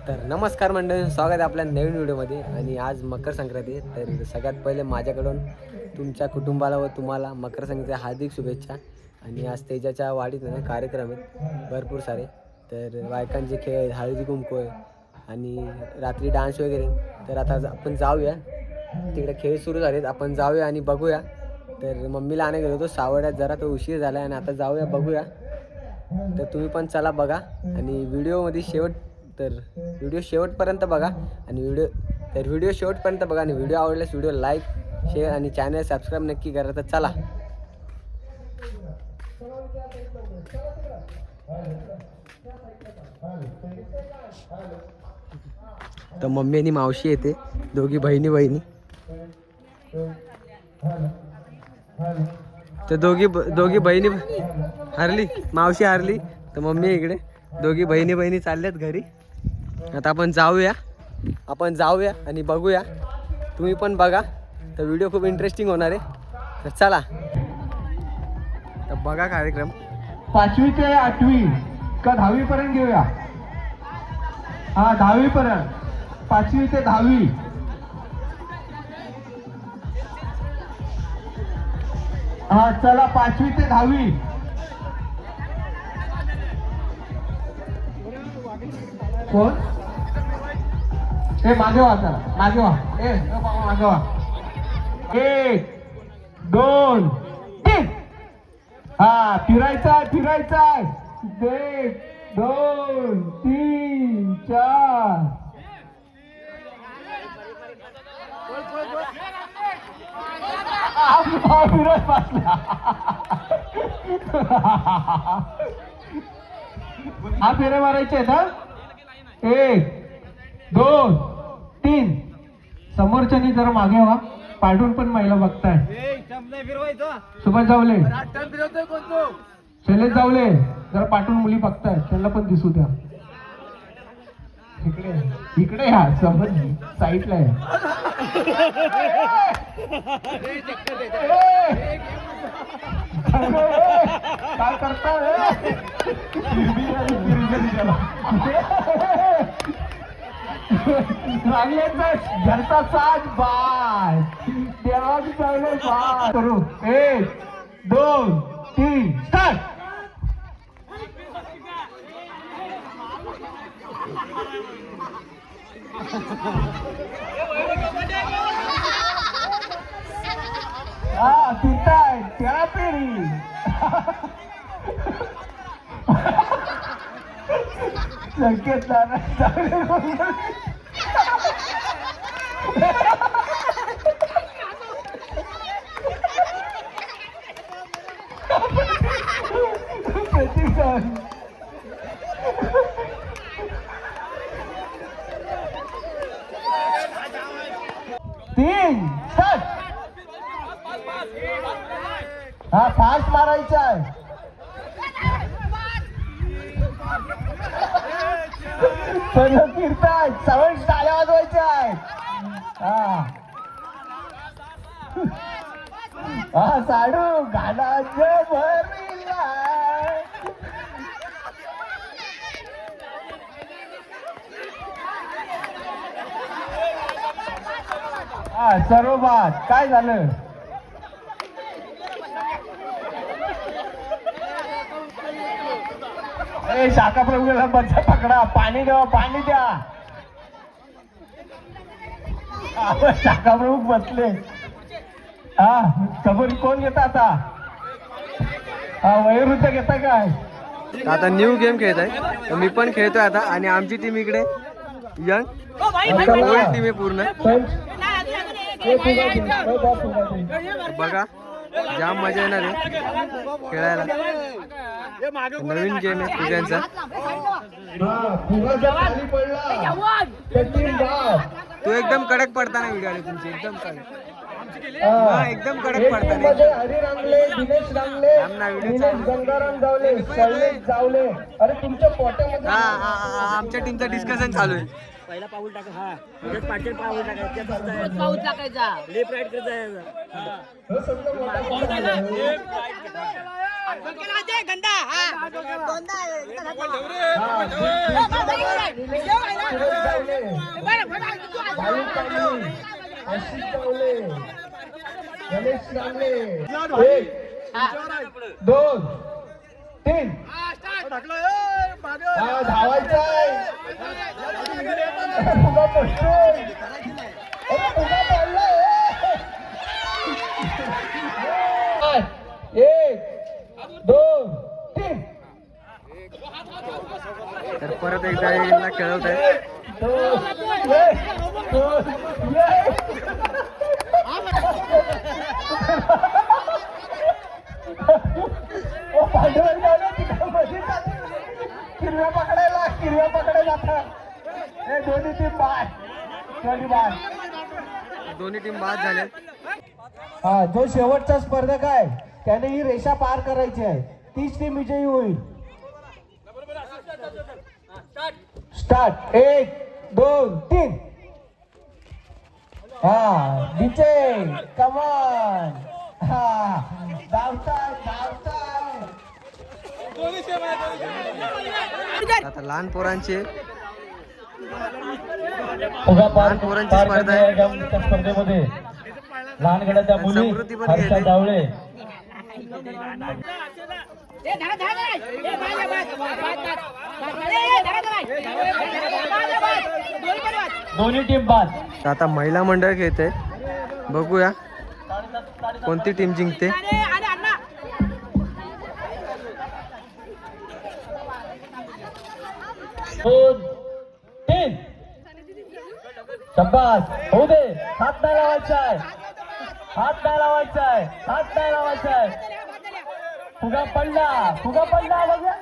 तर नमस्कार मंडळी, स्वागत आहे आपल्या नवीन व्हिडिओमध्ये. आणि आज मकर संक्रांती आहे. तर सगळ्यात पहिले माझ्याकडून तुमच्या कुटुंबाला व तुम्हाला मकर संक्रांतीच्या हार्दिक शुभेच्छा. आणि आज तेजाच्या वाडीत कार्यक्रम आहेत भरपूर सारे. तर बायकांचे खेळ, हळदी कुंकू आहे आणि रात्री डान्स वगैरे. तर आता आपण जाऊया तिकडे, खेळ सुरू झालेत, आपण जाऊया आणि बघूया. तर मम्मीला आणायला गेलो होतो सावड्यात, जरा तो उशीर झाला आणि आता जाऊया बघूया. तर तुम्ही पण चला बघा आणि व्हिडिओ शेवटपर्यंत बघा. आणि व्हिडिओ शेवटपर्यंत बघा आणि व्हिडिओ आवडल्यास व्हिडिओ लाईक, शेअर आणि चॅनल सबस्क्राईब नक्की करा. तर चला. तर मम्मी आणि मावशी येते, दोघी बहिणी. तर दोघी बहिणी हरली, मावशी हरली, तर मम्मी इकडे. दोघी बहिणी चालल्यात घरी. आता आपण जाऊया आणि बघूया. तुम्ही पण बघा, तर व्हिडिओ खूप इंटरेस्टिंग होणार आहे. तर चला. तर बघा कार्यक्रम. 5वी ते 8वी का 10वी पर्यंत घेऊया. हा 10वी पर्यंत, 5वी ते 10वी. हा चला 5वी ते 10वी. कोण? ए मागे वा, चला मागे वा. मागे वा. 1 2 3. हा फिरायचा 1 2 3 4. फिरत बसला. हा फेरे मारायचे आहेत. 1 2 3. समोरच्यानी जरा मागे व्हा, पाठून पण महिला बघताय. सुभाष जावले, शैलेश जावले, जरा पाठून मुली बघताय, त्यांना पण दिसू द्या. इकडे या, समोर साईडला आहे. काय करताय? घरचा साज बाय देवाची चांगले बाय करू. 1 2 3 स्टार्ट. हा फिरताय त्या पेरी. संकेत तीन स्टार्ट. हा फास्ट मारायचा आहे. फिरताय, सवय टाळ्या वाजवायच्या आहेत. हा साडू गाण्याच्या भरीला. हा सर्व बात काय झालं? ए शाखा प्रभूला बच्चा पकडा, पाणी द्या. शाखा प्रभू बसले. हा कबड्डी कोण घेता आता? हा वयोवृद्ध घेता काय? आता न्यू गेम खेळत आहे, तर मी पण खेळतोय आता. आणि आमची टीम इकडे यंग टीम आहे पूर्ण. बघा, जाम मजा येणार आहे खेळायला. नवीन गेम आहे तुझ्यांचा. तू एकदम कडक पडताना व्हिडिओ आले तुमची, एकदम कडक. एकदम कडक पडताना. हरी रांगले, दिनेश रांगले, गंगाराम जावले, शैलेश जावले. अरे तुमच्या पोट्यामध्ये आमच्या टीमचं डिस्कशन चालू आहे. पहिला पाऊल टाका. हा पाऊल टाकायचा, पाऊल टाकायचा, लेफ्ट राईट करत जायचं. गंदा आशिष कावले, गणेश रामले. 1 2 3. धावायचं आहे. फुगा पडतोय. फुगा पडलाय. 1 2 3. तर परत एकदा यांना खेळवत आहे. किरव्या पकडायला हे दोन्ही टीम बाद. दोन्ही टीम बाद झाल्यात. हा, जो शेवटचा स्पर्धक आहे त्याने ही रेषा पार करायची आहे. तीच टीम विजयी होईल. स्टार्ट. 1 2 3. हा, डीजे कमान. हा, धावताय. आता लहान पोरांची पोरांची स्पर्धा आहे. स्पर्धेमध्ये लहान गटाच्या मुली समृद्धी पण हर्षा खेळते. जावळे. दोन्ही टीम बाद. तर आता महिला मंडळ खेळते. बघूया कोणती टीम जिंकते. 2 3. शाबास. होऊ दे. हात नाही लावायचा आहे. फुगा पडला बघा.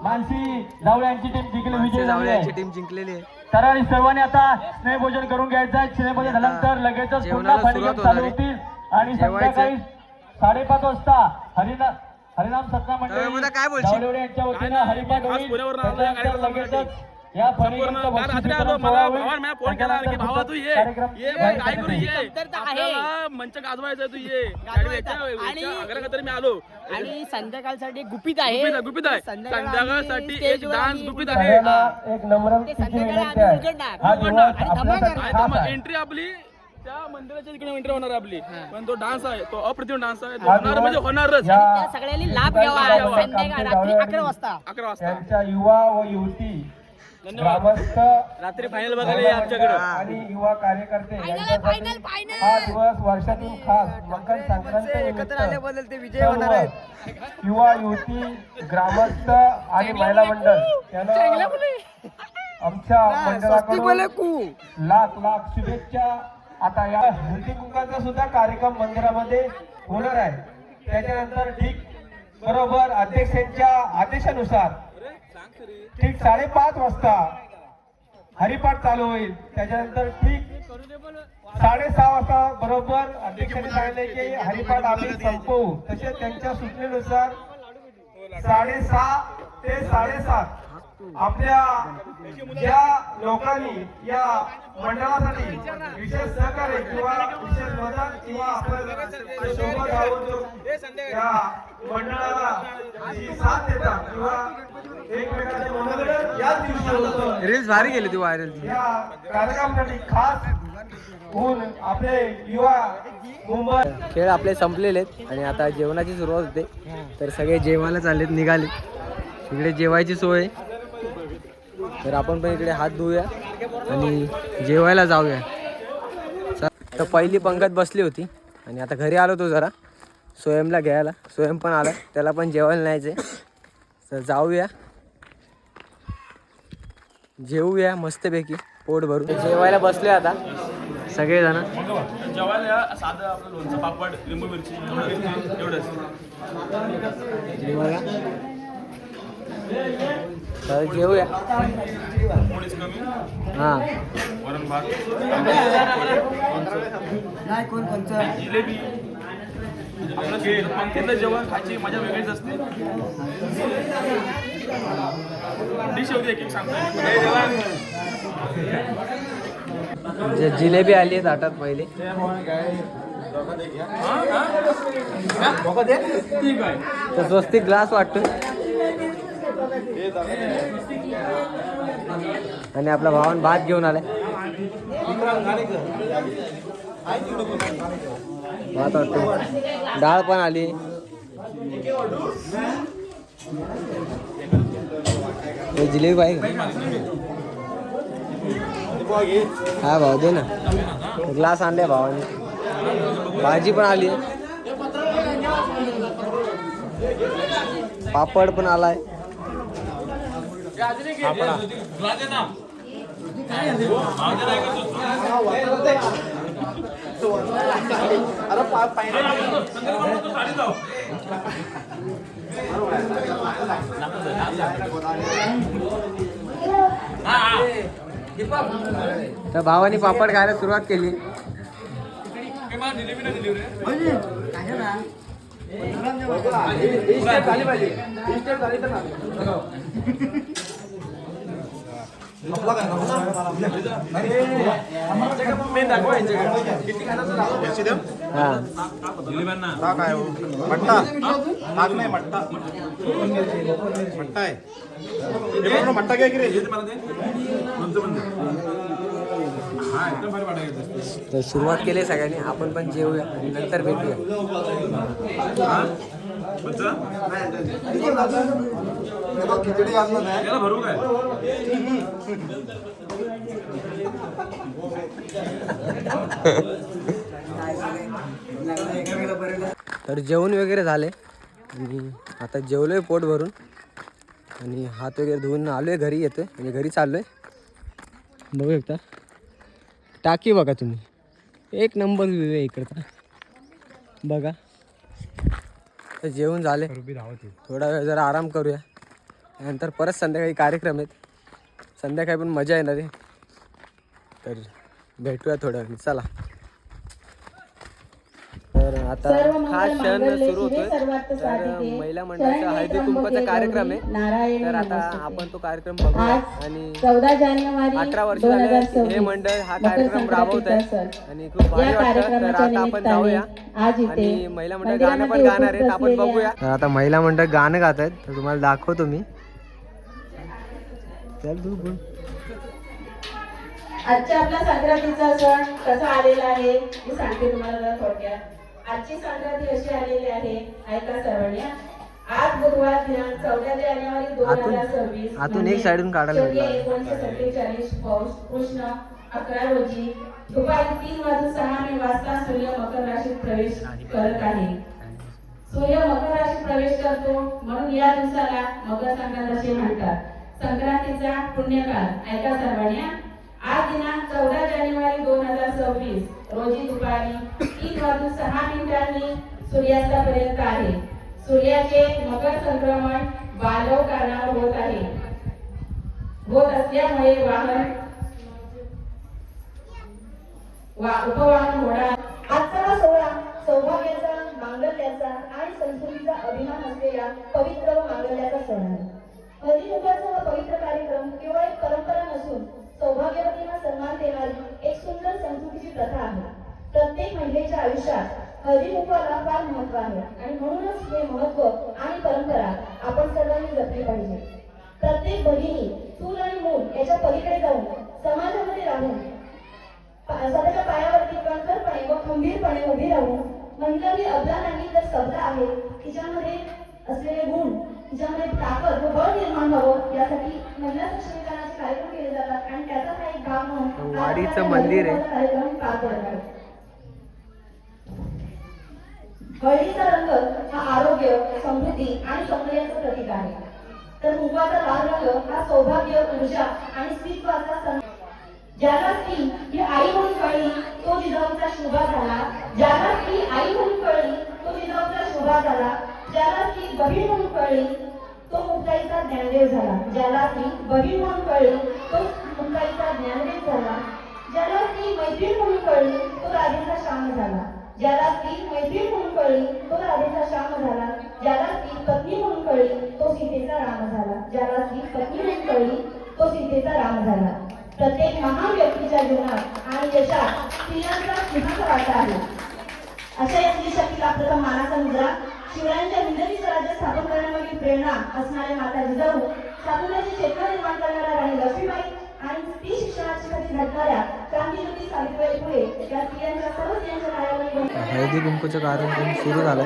मानसी जावळे यांची टीम जिंकली, विजय झाली आहे. यांची टीम जिंकलेली आहे. तर आणि सर्वांनी आता स्नेहभोजन करून घ्यायचं आहे. स्नेहभोजन झाल्यानंतर लगेचच पुन्हा जेवणाला कार्यक्रम सुरुवात चालू होणार आहे. होतील आणि जेवायचं. संध्याकाळी 5:30 वाजता हरिनाम सत्ता दादा, मंडळी काय बोलशील? जावळे यांच्या वतीनं हरिपाठ होईल. त्याच्यानंतर लगेचच या फणीगंध काल बक्षीस रात्री वितरण आलो, सोहळा मला होईल. भावानं मला फोन केला की त्याच्यानंतर भावा तू ये कार्यक्रम ये जाहीर काय करू करण्यात ये येईल. आपल्याला मंच गाजवायचा तू ये गाडी अकरा तरी मी आलो आणि संध्याकाळसाठी गुपित आहे. गुपित आहे संध्याकाळसाठी एक स्टेजवर डान्स आम्ही गुपित आहे सगळ्यांना एक नम्र ते तिची संध्याकाळी विनंती आम्ही आहे. उघडणार. हा दिवस आणि धमाका आपल्यासाठी खास आहे. एंट्री आपली त्या मंदिराच्या तिकडे एंट्री होणार आपली पण तो डान्स आहे तो अप्रतिम डान्स आहे हा होणार दिवस म्हणजे होणारच या त्या सगळ्यांनी लाभ घ्यावा. संध्याकाळी रात्री 11 वाजता 11 वाजता त्यांच्या युवा व युवती ग्रामस्थ रात्री फायनल बघायला ये आमच्याकडे आणि युवा कार्यकर्ते यांच्यासाठी final. हा दिवस वर्षातून खास मकर संक्रांत निमित्त ते विजय होणार आहेत. सर्व युवा युवती ग्रामस्थ आणि महिला मंडळ यांना आमच्या मंडळाकडून लाख शुभेच्छा. आता या हळदी कुंकाचा सुद्धा कार्यक्रम मंदिरामध्ये होणार आहे. त्याच्यानंतर ठीक बरोबर अध्यक्षांच्या आदेशानुसार ठीक 5:30 वाजता हरिपाठ चालू होईल. त्याच्यानंतर ठीक 6:30 वाजता बरोबर अध्यक्षांनी सांगितले की हरिपाठ आम्ही संपवू. तसेच त्यांच्या सूचनेनुसार 6:30 ते 7:30 आपल्या ज्या लोकांनी या मंडळासाठी विशेष सहकार्य किंवा विशेष मदत किंवा आपल्या सोबत राहून या मंडळाला जी साथ देतात किंवा एकमेकांचे मनोरंजन याच दिवशी होतं. रील्स भारी गेली ती व्हायरल. या कार्यक्रमासाठी खास होऊन आपले युवा मुंबई खेळ आपले संपलेले आहेत आणि आता जेवणाची सुरुवात होते. तर सगळे जेवायला चाललेत, निघाले. इकडे जेवायची सोय आहे. तर आपण पण इकडे हात धुऊया आणि जेवायला जाऊया. तर पहिली पंगत बसली होती आणि आता घरी आलो तो जरा स्वयंला घ्यायला. स्वयं पण आला, त्याला पण जेवायला न्यायचे. तर जाऊया, जेवूया मस्तपैकी पोट भरून. जेवायला बसले आता सगळेजण. जेवायला साधं आपलं लोणचं पापड लिंबू मिरची एवढंच. तर जेवूया. कोणीच कमी हां, वरण भात जिलेबी आपलं पंक्तीतलं जेवण खायची मजा वेगळीच असते. डिश होती एक सांगतो. जिलेबी आली आहे ताटात पहिले. तर स्वस्तिक ग्लास वाटतो. आणि आपला भावान भात घेऊन आलाय. भात वाटतं, डाळ पण आली. हे जिलेबी पाहिजे हा भाऊ दे ना. ग्लास आणले भावाने. भाजी पण आली. पापड पण आलाय. तर भावानी पापड खायला सुरुवात केली. तर सुरुवात केली सगळ्यांनी. आपण पण जेवूया आणि नंतर भेटूया. तर जेवण वगैरे झाले आणि आता जेवलोय पोट भरून आणि हात वगैरे धुवून आलोय घरी. येतोय म्हणजे घरी चाललोय. बघू शकता टाकी बघा तुम्ही. एक नंबर व्ह्यू आहे इकडचा बघा. तर जेवण झाले. थोडा वेळ जरा आराम करूया. त्यानंतर परत संध्याकाळी कार्यक्रम आहेत. संध्याकाळी पण मजा येणार आहे. तर भेटूया थोड्या वेळ. चला. तर आता खास क्षण सुरू होतोय. तर महिला मंडळाचा हळदी कुंकवाचा कार्यक्रम आहे. तर आता आपण तो कार्यक्रम बघूया. आणि 14 जानेवारी 18 वर्ष झाले हे मंडळ हा कार्यक्रम राबवत आहे आणि खूप भारी वाटतं. तर आता आपण जाऊया आणि महिला मंडळ गाणं पण गाणार आहेत. आपण बघूया. तर आता महिला मंडळ गाणं गात आहेत. तर तुम्हाला दाखवतो मी. चल तू बोल. आजच्या आपला संक्रांतीचा सण कसा आलेला आहे मी सांगते तुम्हाला जरा थोडक्यात. आजची संक्रांती अशी आलेली आहे ऐका सर्वांनी. आज बुधवार दिनांक 14 जानेवारी 2026 आतून एक साइडून काढायला लागला. 1947 पौष कृष्ण 11 रोजी दुपारी 3:06 वाजता सूर्य मकर राशीत प्रवेश करत आहे. सूर्य मकर राशीत प्रवेश करतो म्हणून या दिवसाला मकर संक्रांत असे म्हणतात. संक्रांतीचा पुण्यकाल ऐका सर्वांनी. आज दिनांक 14 जानेवारी 2026 रोजी दुपारी 3:06 सूर्यास्तापर्यंत आहे. सूर्याचे मकर संक्रमण बालव कारणावर होत असल्यामुळे उपवाहन घोडा. आजचा सोहळा सौभाग्याचा, मांगल्याचा आणि संस्कृतीचा अभिमान असलेला पवित्र व मांगल्याचा सण आहे. हळदी कुंकवाचा हा पवित्र कार्यक्रम केवळ एक परंपरा नसून सौभाग्यवतींना सन्मान देणारी एक सुंदर संस्कृतीची प्रथा आहे. प्रत्येक महिलेच्या आयुष्यात हळदी कुंकवाला फार महत्त्व आहे आणि म्हणूनच हे महत्त्व आणि परंपरा आपण सर्वांनी जपली पाहिजे. प्रत्येक भगिनी चूल आणि मूल याच्या पलीकडे जाऊन समाजामध्ये राहून स्वतःच्या पायावरती कणखरपणे व खंबीरपणे उभी राहून महिलांनी अबला नाही तर सबला आहे तिच्यामध्ये असलेले गुण, तिच्यामध्ये ताकद व बळ निर्माण व्हावं यासाठी महिला सक्षमीकरणाचे कार्यक्रम केले जातात आणि त्याचा हा एक भाग म्हणून वाडीचं मंदिर आहे. कार्यक्रम पार पडत आहे. हळदीचा रंग हा आरोग्य, समृद्धी आणि सौंदर्याचं प्रतीक आहे. तर कुंकवाचा लाल रंग हा सौभाग्य, ऊर्जा आणि स्त्रीत्वाचा सण. ज्याला स्त्री ही आई म्हणून कळली तो जिजाऊचा शोभा झाला. ज्याला स्त्री आई म्हणून कळली तो जिजाऊचा शोभा झाला. ज्याला स्त्री बहीण म्हणून कळली तो मुक्ताईचा ज्ञानदेव झाला. ज्याला स्त्री बहीण म्हणून कळली तो मुक्ताईचा ज्ञानदेव झाला. ज्याला स्त्री मैत्रीण म्हणून कळली तो राधेचा श्याम झाला. ज्याला स्त्री मैत्रीण म्हणून कळली तो राधेचा श्याम झाला. ज्याला स्त्री पत्नी म्हणून कळली तो सीतेचा राम झाला. ज्याला स्त्री पत्नी म्हणून कळली तो सीतेचा राम झाला. प्रत्येक महान व्यक्तीच्या जीवनात आणि यशात स्त्रियांचा सिंहाचा वाटा आहे. अशा या स्त्री शक्तीला प्रथम मानाचा मुद्रा शिवरायांच्या हिंदवी स्वराज्य स्थापन करण्यामागील प्रेरणा असणाऱ्या माता जिजाऊ, स्वातंत्र्याची चेतना निर्माण करणाऱ्या राणी लक्ष्मीबाई आणि स्त्री शिक्षणासाठी झटणाऱ्या क्रांतिज्योती सावित्रीबाई फुले या स्त्रियांच्या सर्व स्त्रियांच्या कार्यावळी हळदी कुंकूचं कार्यक्रम सुरू झालं.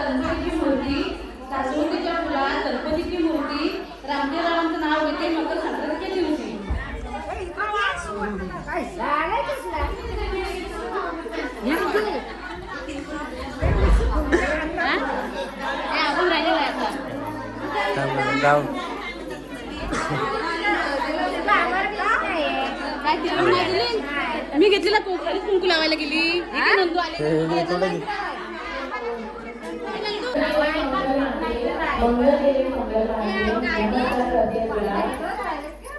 गणपतीची मूर्ती, सासवडीच्या फुलात गणपतीची मूर्ती, रामदेवरावांचं नाव घेते मकर संक्रांतीच्या दिवशी. मी घेतलेला कुंकू लावायला गेली नंदू आले.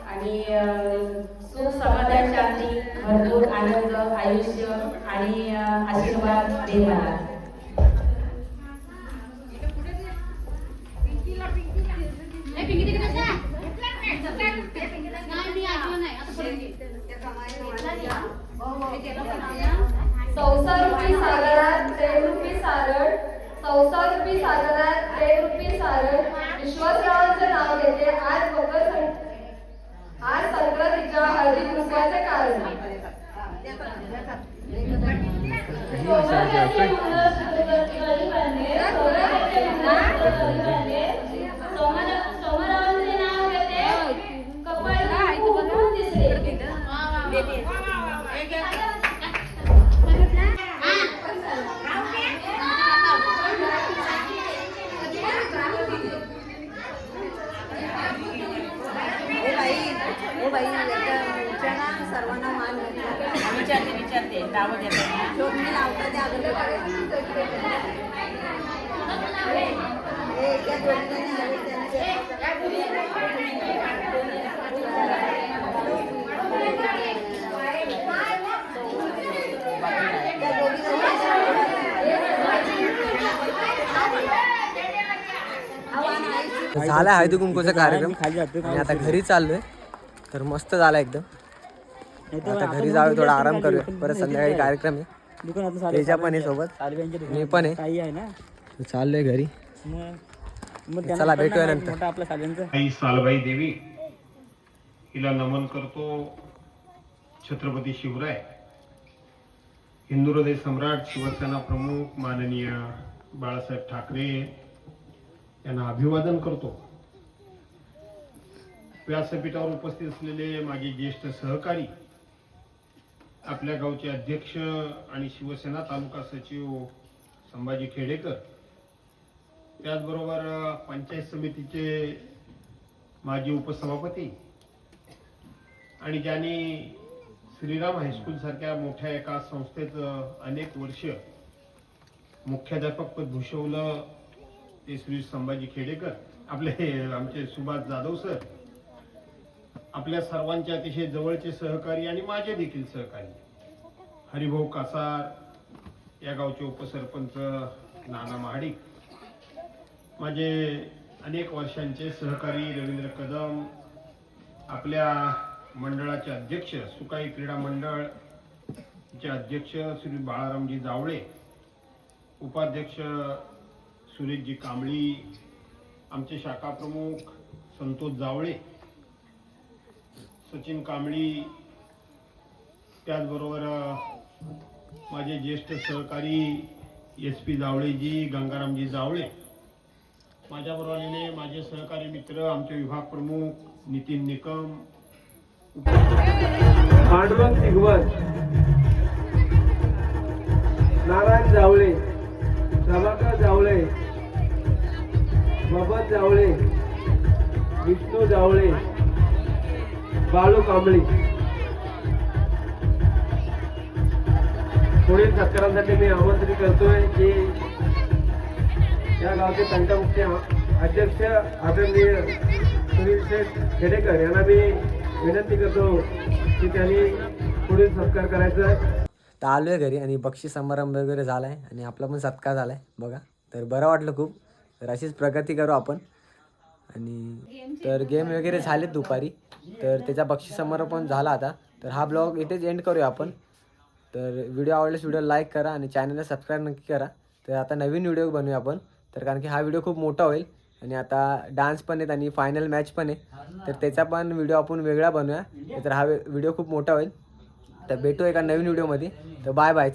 आणि सुसमाधान, शांती, भरपूर आनंद, आयुष्य आणि आशीर्वाद दे मला. संसारूपी सागरात प्रेमरूपी सारळ, संसारूपी सागरात प्रेमरूपी सारळ, विश्वासरावांचं नाव घेते आज संक्रांतीच्या हळदी कुंकवाचे कारण. सोमरावांचे नाव घेते कपाळ दिसते. सर्वांना मान विचारते नावं घेते. लावता त्या झाला हळदी कुंकूचा कार्यक्रम खाली जातो. आणि आता घरी चाललोय. तर मस्त झाला एकदम. आता घरी जाऊ, थोडा आराम करूया. परत संध्याकाळी कार्यक्रम आहे. तेजा पण आहे सोबत, मी पण आहे. काही आहे ना चाललोय घरी. मग चला भेटूया नंतर. मोठा आपल्या साल्यांचं आई सालबाई देवी हिला नमन करतो. छत्रपती शिवराय, हिंदू हृदय सम्राट, शिवसेना प्रमुख माननीय बाळासाहेब ठाकरे यांना अभिवादन करतो. व्यासपीठावर उपस्थित असलेले माझे ज्येष्ठ सहकारी, आपल्या गावचे अध्यक्ष आणि शिवसेना तालुका सचिव संभाजी खेडेकर, त्याचबरोबर पंचायत समितीचे माजी उपसभापती आणि ज्यांनी श्रीराम हायस्कूल सारख्या मोठ्या एका संस्थेत अनेक वर्ष मुख्याध्यापक पद भूषवलं, ते श्री संभाजी खेडेकर, आपले आमचे सुभाष जाधव सर, आपल्या सर्वांचे अतिशय जवळचे सहकारी आणि माझे देखील सहकारी हरिभाऊ कासार, या गावचे उपसरपंच नाना महाडिक, माझे अनेक वर्षांचे सहकारी रवींद्र कदम, आपल्या मंडळाचे अध्यक्ष सुकाई क्रीडा मंडळ चे अध्यक्ष श्री बाळारामजी जावळे, उपाध्यक्ष सुरेशजी कांबळी, आमचे शाखा प्रमुख संतोष जावळे, सचिन कांबळी, त्याचबरोबर माझे ज्येष्ठ सहकारी SP जावळेजी, गंगारामजी जावळे, माझ्याबरोबर आलेले माझे सहकारी मित्र, आमचे विभाग प्रमुख नितीन निकम, पांडुरंग सिगवत, नारायण जावळे, प्रभाकर जावळे, बबन जावळे, विष्णू जावळे, बाळू कांबळी. पुढील सत्कारांसाठी मी आमंत्रित करतोय की या गावचे तंटमुक्ती अध्यक्ष आदरणीय सुनील शेठ खेडेकर यांना मी विनंती करतो की त्यांनी पुढील सत्कार करायचा. तर आलो आहे घरी आणि बक्षीस समारंभ वगैरे झाला आहे आणि आपला पण सत्कार झाला आहे बघा. तर बरं वाटलं खूप. तर अशीच प्रगती करू आपण. आणि तर गेम वगैरे झालेत दुपारी, तर त्याचा बक्षीस समारोह पण झाला आता. तर हा ब्लॉग इथेच एंड करूया आपण. तर व्हिडिओ आवडल्यास व्हिडिओ लाईक करा आणि चॅनलला सबस्क्राईब नक्की करा. तर आता नवीन व्हिडिओ बनवूया आपण. तर कारण की हा व्हिडिओ खूप मोठा होईल आणि आता डान्स पण आहेत आणि फायनल मॅच पण आहे, तर त्याचा पण व्हिडिओ आपण वेगळा बनवूया. तर हा व्हिडिओ खूप मोठा होईल. तर भेटू एका नवीन व्हिडिओमध्ये. तर बाय बाय.